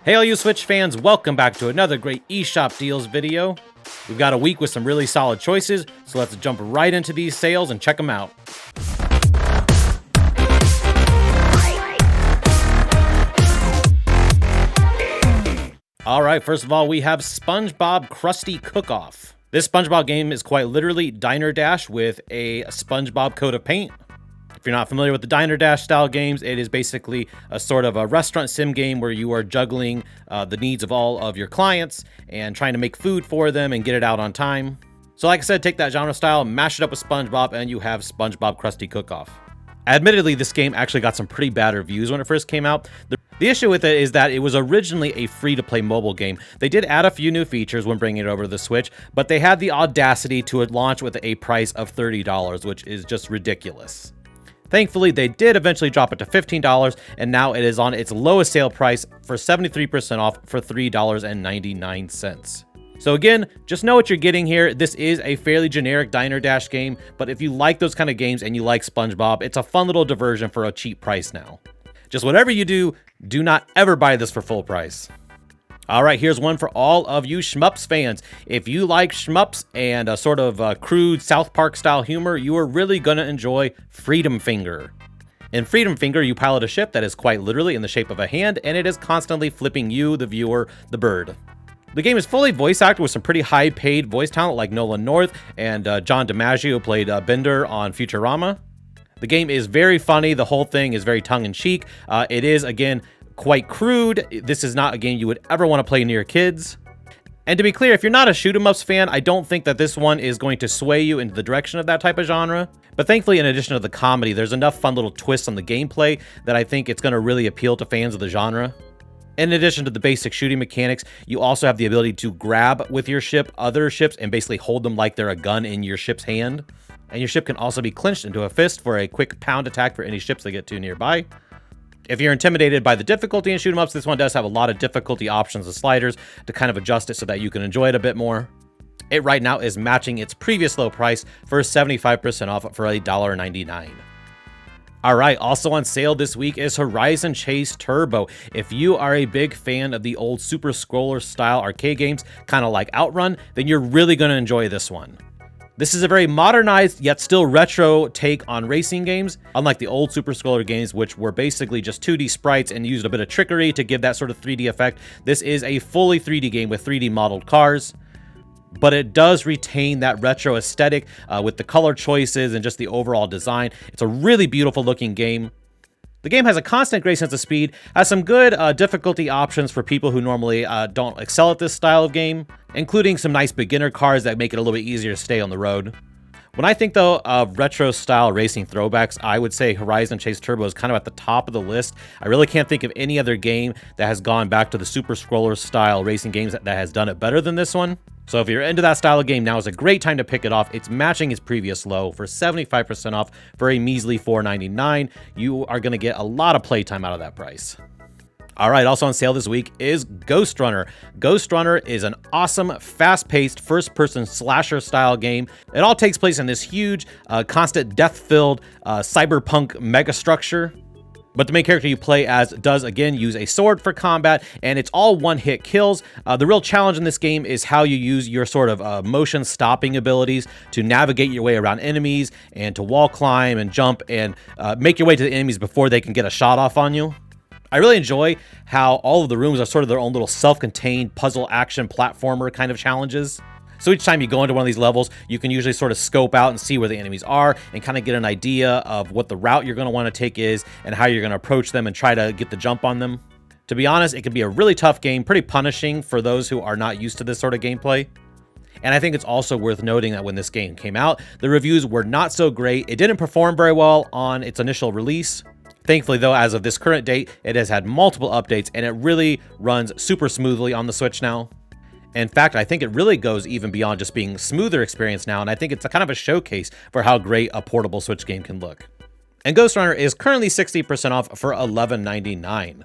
Hey all you Switch fans, welcome back to another great eShop deals video. We've got a week with some really solid choices, so let's jump right into these sales and check them out. Alright, first of all we have Spongebob Krusty Cook-Off. This Spongebob game is quite literally Diner Dash with a Spongebob coat of paint. If you're not familiar with the Diner Dash style games, it is basically a sort of a restaurant sim game where you are juggling the needs of all of your clients and trying to make food for them and get it out on time. So like I said, take that genre style, mash it up with SpongeBob, and you have Spongebob Krusty Cook-Off. Admittedly, this game actually got some pretty bad reviews when it first came out. The issue with it is that it was originally a free-to-play mobile game. They did add a few new features when bringing it over to the Switch, but they had the audacity to launch with a price of $30, which is just ridiculous. Thankfully, they did eventually drop it to $15, and now it is on its lowest sale price for 73% off for $3.99. So again, just know what you're getting here. This is a fairly generic Diner Dash game, but if you like those kind of games and you like SpongeBob, it's a fun little diversion for a cheap price now. Just whatever you do, do not ever buy this for full price. All right, here's one for all of you Shmups fans. If you like Shmups and a sort of crude South Park style humor, you are really gonna enjoy Freedom Finger. In Freedom Finger, you pilot a ship that is quite literally in the shape of a hand, and it is constantly flipping you, the viewer, the bird. The game is fully voice acted with some pretty high-paid voice talent like Nolan North and John DiMaggio, who played Bender on Futurama. The game is very funny. The whole thing is very tongue-in-cheek. It is, again, quite crude. This is not a game you would ever want to play near kids. And to be clear, if you're not a shoot-'em-ups fan, I don't think that this one is going to sway you into the direction of that type of genre. But thankfully, in addition to the comedy, there's enough fun little twists on the gameplay that I think it's going to really appeal to fans of the genre. In addition to the basic shooting mechanics, you also have the ability to grab with your ship other ships and basically hold them like they're a gun in your ship's hand. And your ship can also be clinched into a fist for a quick pound attack for any ships that get too nearby. If you're intimidated by the difficulty in shoot 'em ups, this one does have a lot of difficulty options and sliders to kind of adjust it so that you can enjoy it a bit more. It right now is matching its previous low price for 75% off for $1.99. Alright, also on sale this week is Horizon Chase Turbo. If you are a big fan of the old Super Scroller style arcade games, kind of like Outrun, then you're really going to enjoy this one. This is a very modernized yet still retro take on racing games, unlike the old Super Scroller games, which were basically just 2D sprites and used a bit of trickery to give that sort of 3D effect. This is a fully 3D game with 3D modeled cars, but it does retain that retro aesthetic with the color choices and just the overall design. It's a really beautiful looking game. The game has a constant great sense of speed, has some good difficulty options for people who normally don't excel at this style of game, including some nice beginner cars that make it a little bit easier to stay on the road. When I think, though, of retro-style racing throwbacks, I would say Horizon Chase Turbo is kind of at the top of the list. I really can't think of any other game that has gone back to the Super Scroller-style racing games that has done it better than this one. So if you're into that style of game, now is a great time to pick it off. It's matching its previous low for 75% off for a measly $4.99. You are going to get a lot of playtime out of that price. Alright, also on sale this week is Ghostrunner. Ghostrunner is an awesome, fast-paced, first-person slasher-style game. It all takes place in this huge, constant death-filled cyberpunk megastructure. But the main character you play as does, again, use a sword for combat, and it's all one-hit kills. The real challenge in this game is how you use your sort of motion-stopping abilities to navigate your way around enemies, and to wall climb and jump, and make your way to the enemies before they can get a shot off on you. I really enjoy how all of the rooms are sort of their own little self-contained puzzle action platformer kind of challenges. So each time you go into one of these levels, you can usually sort of scope out and see where the enemies are and kind of get an idea of what the route you're going to want to take is and how you're going to approach them and try to get the jump on them. To be honest, it can be a really tough game, pretty punishing for those who are not used to this sort of gameplay. And I think it's also worth noting that when this game came out, the reviews were not so great. It didn't perform very well on its initial release. Thankfully, though, as of this current date, it has had multiple updates, and it really runs super smoothly on the Switch now. In fact, I think it really goes even beyond just being a smoother experience now, and I think it's a kind of a showcase for how great a portable Switch game can look. And Ghostrunner is currently 60% off for $11.99.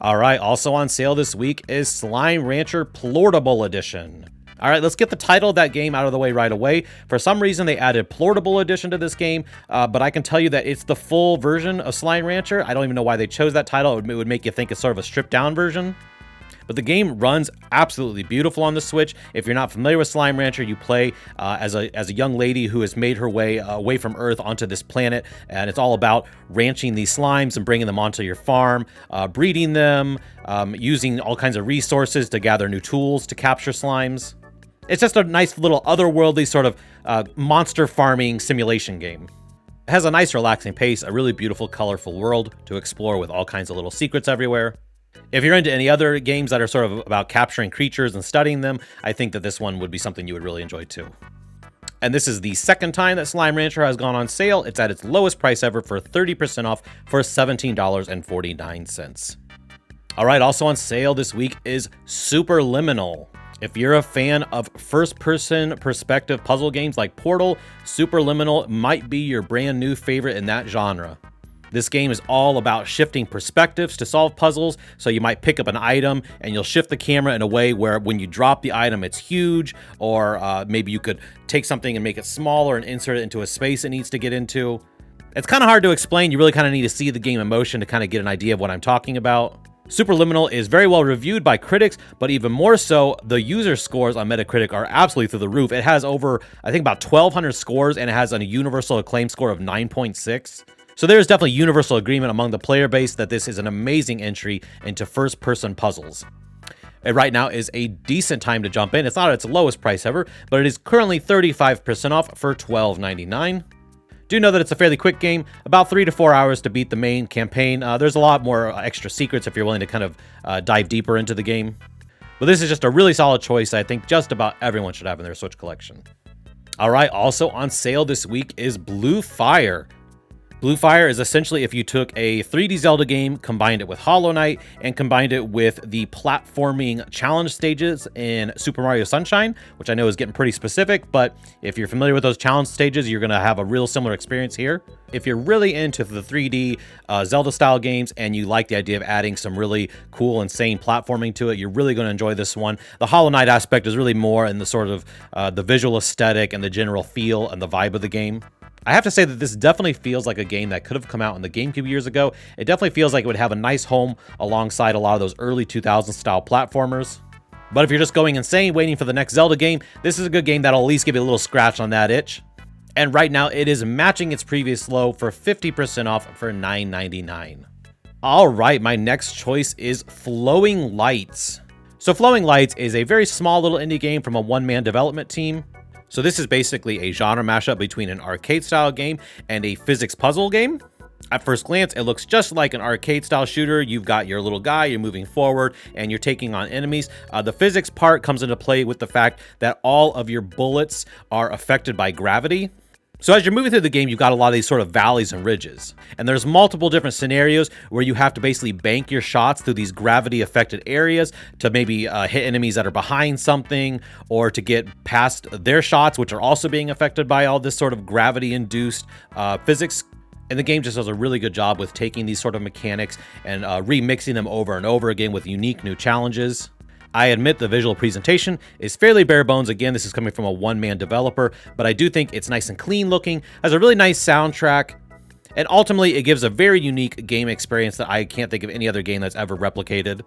Alright, also on sale this week is Slime Rancher Plortable Edition. Alright, let's get the title of that game out of the way right away. For some reason, they added Plortable Edition to this game, but I can tell you that it's the full version of Slime Rancher. I don't even know why they chose that title. It would make you think it's sort of a stripped-down version. But the game runs absolutely beautiful on the Switch. If you're not familiar with Slime Rancher, you play as a young lady who has made her way away from Earth onto this planet, and it's all about ranching these slimes and bringing them onto your farm, breeding them, using all kinds of resources to gather new tools to capture slimes. It's just a nice little otherworldly sort of monster farming simulation game. It has a nice relaxing pace, a really beautiful, colorful world to explore with all kinds of little secrets everywhere. If you're into any other games that are sort of about capturing creatures and studying them, I think that this one would be something you would really enjoy too. And this is the second time that Slime Rancher has gone on sale. It's at its lowest price ever for 30% off for $17.49. All right, also on sale this week is Superliminal. If you're a fan of first-person perspective puzzle games like Portal, Superliminal might be your brand new favorite in that genre. This game is all about shifting perspectives to solve puzzles, so you might pick up an item and you'll shift the camera in a way where when you drop the item it's huge, or maybe you could take something and make it smaller and insert it into a space it needs to get into. It's kind of hard to explain. You really kind of need to see the game in motion to kind of get an idea of what I'm talking about. Superliminal is very well reviewed by critics, but even more so, the user scores on Metacritic are absolutely through the roof. It has over, I think, about 1,200 scores, and it has a universal acclaim score of 9.6. So there's definitely universal agreement among the player base that this is an amazing entry into first-person puzzles. And right now is a decent time to jump in. It's not at its lowest price ever, but it is currently 35% off for $12.99. Do know that it's a fairly quick game, about 3 to 4 hours to beat the main campaign. There's a lot more extra secrets if you're willing to kind of dive deeper into the game. But this is just a really solid choice I think just about everyone should have in their Switch collection. All right, also on sale this week is Blue Fire. Blue Fire is essentially if you took a 3D Zelda game, combined it with Hollow Knight, and combined it with the platforming challenge stages in Super Mario Sunshine, which I know is getting pretty specific, but if you're familiar with those challenge stages, you're going to have a real similar experience here. If you're really into the 3D Zelda-style games and you like the idea of adding some really cool, insane platforming to it, you're really going to enjoy this one. The Hollow Knight aspect is really more in the sort of the visual aesthetic and the general feel and the vibe of the game. I have to say that this definitely feels like a game that could have come out in the GameCube years ago. It definitely feels like it would have a nice home alongside a lot of those early 2000s style platformers. But if you're just going insane waiting for the next Zelda game, this is a good game that'll at least give you a little scratch on that itch. And right now it is matching its previous low for 50% off for $9.99. All right, my next choice is Flowing Lights. So Flowing Lights is a very small little indie game from a one-man development team. So this is basically a genre mashup between an arcade-style game and a physics puzzle game. At first glance, it looks just like an arcade-style shooter. You've got your little guy, you're moving forward, and you're taking on enemies. The physics part comes into play with the fact that all of your bullets are affected by gravity. So as you're moving through the game, you've got a lot of these sort of valleys and ridges. And there's multiple different scenarios where you have to basically bank your shots through these gravity-affected areas to maybe hit enemies that are behind something, or to get past their shots, which are also being affected by all this sort of gravity-induced physics. And the game just does a really good job with taking these sort of mechanics and remixing them over and over again with unique new challenges. I admit the visual presentation is fairly bare bones. Again, this is coming from a one-man developer, but I do think it's nice and clean looking, has a really nice soundtrack, and ultimately it gives a very unique game experience that I can't think of any other game that's ever replicated.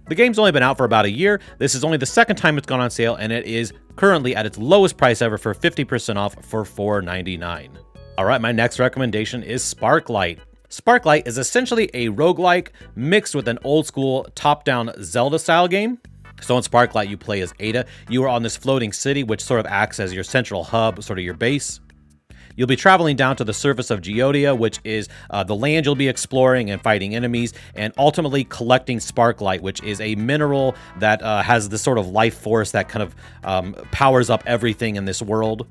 The game's only been out for about a year. This is only the second time it's gone on sale, and it is currently at its lowest price ever for 50% off for $4.99. All right, my next recommendation is Sparklite. Sparklite is essentially a roguelike mixed with an old school top-down Zelda-style game. So in Sparklite, you play as Ada. You are on this floating city, which sort of acts as your central hub, sort of your base. You'll be traveling down to the surface of Geodia, which is the land you'll be exploring and fighting enemies, and ultimately collecting Sparklite, which is a mineral that has this sort of life force that kind of powers up everything in this world.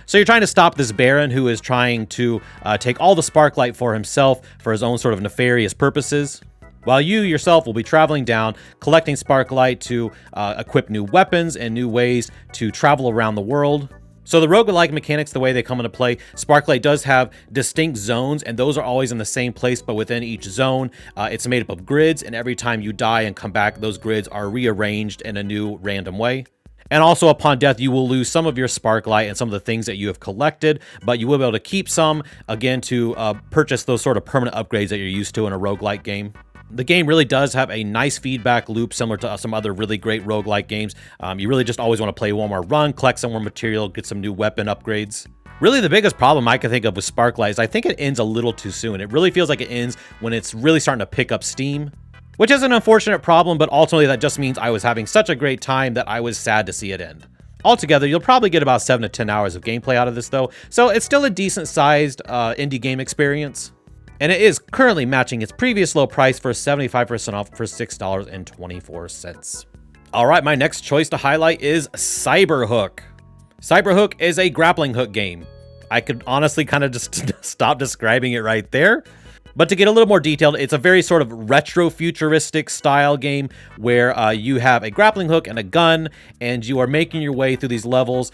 So you're trying to stop this Baron who is trying to take all the Sparklite for himself for his own sort of nefarious purposes, while you yourself will be traveling down, collecting Sparklite to equip new weapons and new ways to travel around the world. So the roguelike mechanics, the way they come into play, Sparklite does have distinct zones, and those are always in the same place, but within each zone, it's made up of grids, and every time you die and come back, those grids are rearranged in a new random way. And also upon death, you will lose some of your Sparklite and some of the things that you have collected, but you will be able to keep some, again, to purchase those sort of permanent upgrades that you're used to in a roguelike game. The game really does have a nice feedback loop similar to some other really great roguelike games. You really just always want to play one more run, collect some more material, get some new weapon upgrades. Really, the biggest problem I can think of with Sparklite is I think it ends a little too soon. It really feels like it ends when it's really starting to pick up steam, which is an unfortunate problem, but ultimately that just means I was having such a great time that I was sad to see it end. Altogether, you'll probably get about 7 to 10 hours of gameplay out of this though, so it's still a decent-sized indie game experience. And it is currently matching its previous low price for 75% off for $6.24. All right, my next choice to highlight is Cyberhook. Cyberhook is a grappling hook game. I could honestly kind of just stop describing it right there. But to get a little more detailed, it's a very sort of retro-futuristic style game where you have a grappling hook and a gun, and you are making your way through these levels,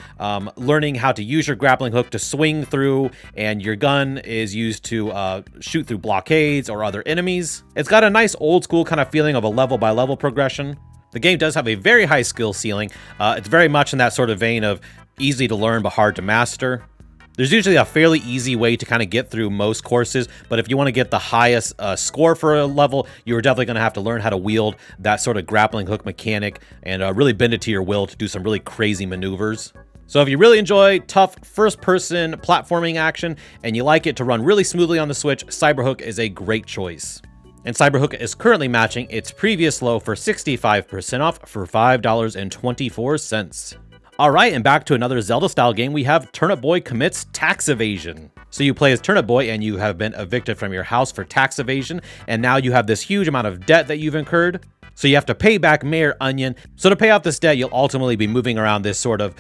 learning how to use your grappling hook to swing through, and your gun is used to shoot through blockades or other enemies. It's got a nice old-school kind of feeling of a level-by-level progression. The game does have a very high skill ceiling. It's very much in that sort of vein of easy to learn but hard to master. There's usually a fairly easy way to kind of get through most courses, but if you want to get the highest score for a level, you're definitely going to have to learn how to wield that sort of grappling hook mechanic and really bend it to your will to do some really crazy maneuvers. So if you really enjoy tough first-person platforming action and you like it to run really smoothly on the Switch, Cyberhook is a great choice. And Cyberhook is currently matching its previous low for 65% off for $5.24. Alright, and back to another Zelda-style game, we have Turnip Boy Commits Tax Evasion. So you play as Turnip Boy and you have been evicted from your house for tax evasion, and now you have this huge amount of debt that you've incurred. So you have to pay back Mayor Onion. So to pay off this debt, you'll ultimately be moving around this sort of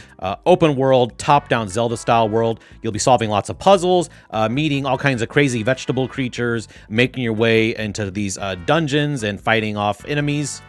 open world, top-down Zelda-style world. You'll be solving lots of puzzles, meeting all kinds of crazy vegetable creatures, making your way into these dungeons and fighting off enemies.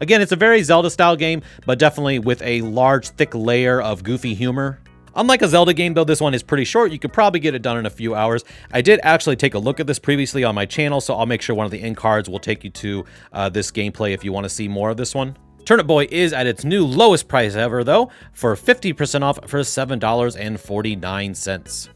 Again, it's a very Zelda-style game, but definitely with a large, thick layer of goofy humor. Unlike a Zelda game, though, this one is pretty short. You could probably get it done in a few hours. I did actually take a look at this previously on my channel, so I'll make sure one of the end cards will take you to this gameplay if you want to see more of this one. Turnip Boy is at its new lowest price ever, though, for 50% off for $7.49.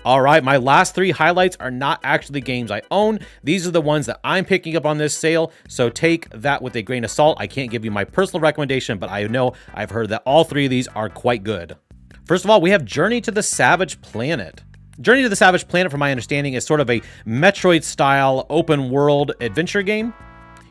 All right, my last 3 highlights are not actually games I own. These are the ones that I'm picking up on this sale, so take that with a grain of salt. I can't give you my personal recommendation, but I know I've heard that all 3 of these are quite good. First of all, we have Journey to the Savage Planet. Journey to the Savage Planet, from my understanding, is sort of a Metroid-style open-world adventure game.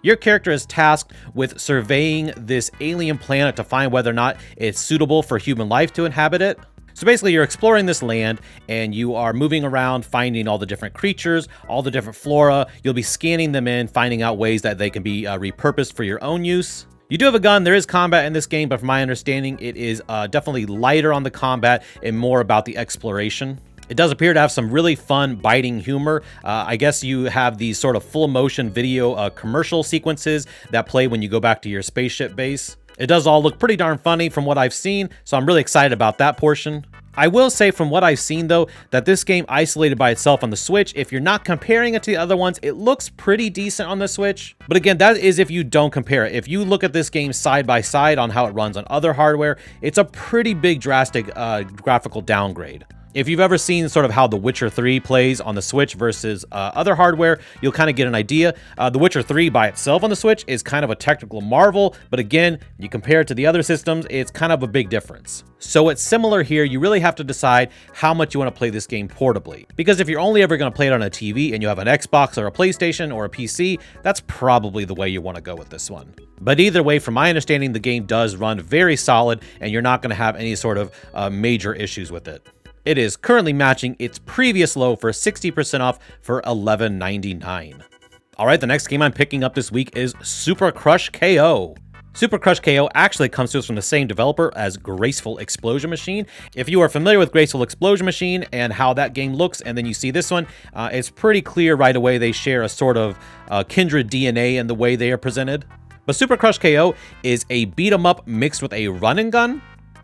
Your character is tasked with surveying this alien planet to find whether or not it's suitable for human life to inhabit it. So basically, you're exploring this land, and you are moving around, finding all the different creatures, all the different flora. You'll be scanning them in, finding out ways that they can be repurposed for your own use. You do have a gun. There is combat in this game, but from my understanding, it is definitely lighter on the combat and more about the exploration. It does appear to have some really fun, biting humor. I guess you have these sort of full-motion video commercial sequences that play when you go back to your spaceship base. It does all look pretty darn funny from what I've seen, so I'm really excited about that portion. I will say from what I've seen, though, that this game isolated by itself on the Switch, if you're not comparing it to the other ones, it looks pretty decent on the Switch. But again, that is if you don't compare it. If you look at this game side by side on how it runs on other hardware, it's a pretty big drastic graphical downgrade. If you've ever seen sort of how The Witcher 3 plays on the Switch versus other hardware, you'll kind of get an idea. The Witcher 3 by itself on the Switch is kind of a technical marvel, but again, you compare it to the other systems, it's kind of a big difference. So it's similar here. You really have to decide how much you want to play this game portably. Because if you're only ever going to play it on a TV and you have an Xbox or a PlayStation or a PC, that's probably the way you want to go with this one. But either way, from my understanding, the game does run very solid, and you're not going to have any sort of major issues with it. It is currently matching its previous low for 60% off for $11.99. All right, the next game I'm picking up this week is Super Crush K.O. Super Crush K.O. actually comes to us from the same developer as Graceful Explosion Machine. If you are familiar with Graceful Explosion Machine and how that game looks, and then you see this one, it's pretty clear right away they share a sort of kindred DNA in the way they are presented. But Super Crush K.O. is a beat-em-up mixed with a run-and-gun.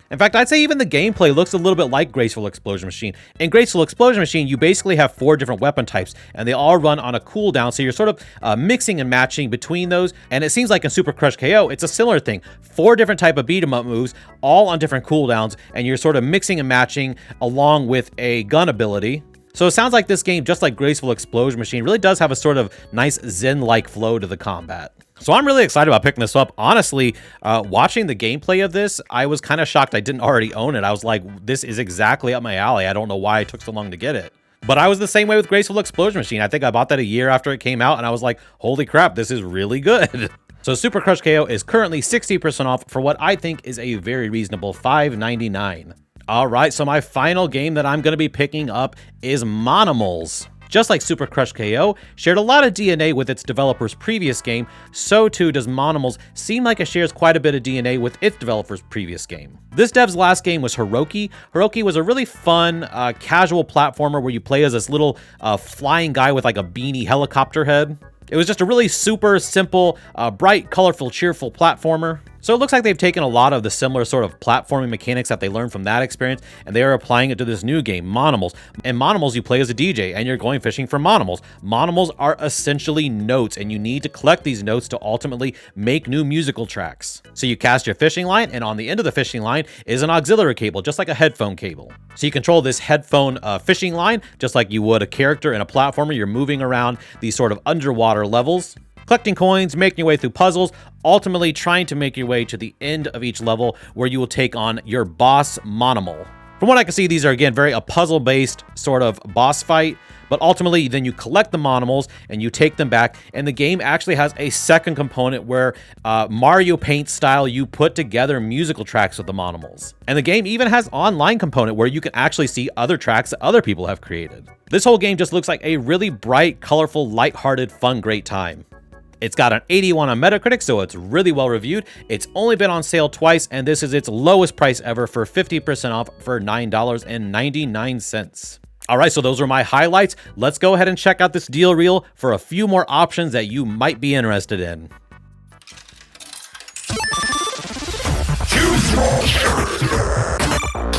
In fact, I'd say even the gameplay looks a little bit like Graceful Explosion Machine. In Graceful Explosion Machine, you basically have 4 different weapon types, and they all run on a cooldown, so you're sort of mixing and matching between those. And it seems like in Super Crush K.O., it's a similar thing. 4 different type of beat-em-up moves, all on different cooldowns, and you're sort of mixing and matching along with a gun ability. So it sounds like this game, just like Graceful Explosion Machine, really does have a sort of nice Zen-like flow to the combat. So I'm really excited about picking this up. Honestly, watching the gameplay of this, I was kind of shocked I didn't already own it. I was like, this is exactly up my alley. I don't know why it took so long to get it. But I was the same way with Graceful Explosion Machine. I think I bought that a year after it came out, and I was like, holy crap, this is really good. So Super Crush K.O. is currently 60% off for what I think is a very reasonable $5.99. All right, so my final game that I'm going to be picking up is Monomals. Just like Super Crush K.O. shared a lot of DNA with its developer's previous game, so too does Monomals seem like it shares quite a bit of DNA with its developer's previous game. This dev's last game was Hiroki. Hiroki was a really fun, casual platformer where you play as this little flying guy with like a beanie helicopter head. It was just a really super simple, bright, colorful, cheerful platformer. So it looks like they've taken a lot of the similar sort of platforming mechanics that they learned from that experience, and they are applying it to this new game, Monomals. In Monomals, you play as a DJ, and you're going fishing for Monomals. Monomals are essentially notes, and you need to collect these notes to ultimately make new musical tracks. So you cast your fishing line, and on the end of the fishing line is an auxiliary cable, just like a headphone cable. So you control this headphone fishing line, just like you would a character in a platformer. You're moving around these sort of underwater levels, collecting coins, making your way through puzzles, ultimately trying to make your way to the end of each level where you will take on your boss, Monomal. From what I can see, these are, again, very a puzzle-based sort of boss fight, but ultimately then you collect the Monomals and you take them back, and the game actually has a second component where Mario Paint style, you put together musical tracks with the Monomals. And the game even has online component where you can actually see other tracks that other people have created. This whole game just looks like a really bright, colorful, lighthearted, fun, great time. It's got an 81 on Metacritic, so it's really well reviewed. It's only been on sale twice, and this is its lowest price ever for 50% off for $9.99. All right, so those are my highlights. Let's go ahead and check out this deal reel for a few more options that you might be interested in. Choose your character.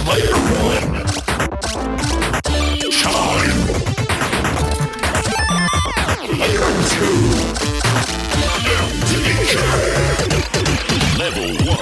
Player 1. Time. Player 2. Level 1.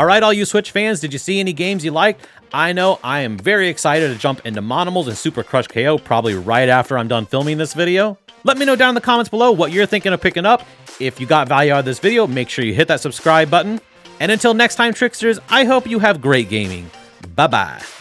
All right, all you Switch fans, did you see any games you liked? I know I am very excited to jump into Monomals and Super Crush K.O. probably right after I'm done filming this video. Let me know down in the comments below what you're thinking of picking up. If you got value out of this video, make sure you hit that subscribe button. And until next time, Tricksters, I hope you have great gaming. Bye-bye.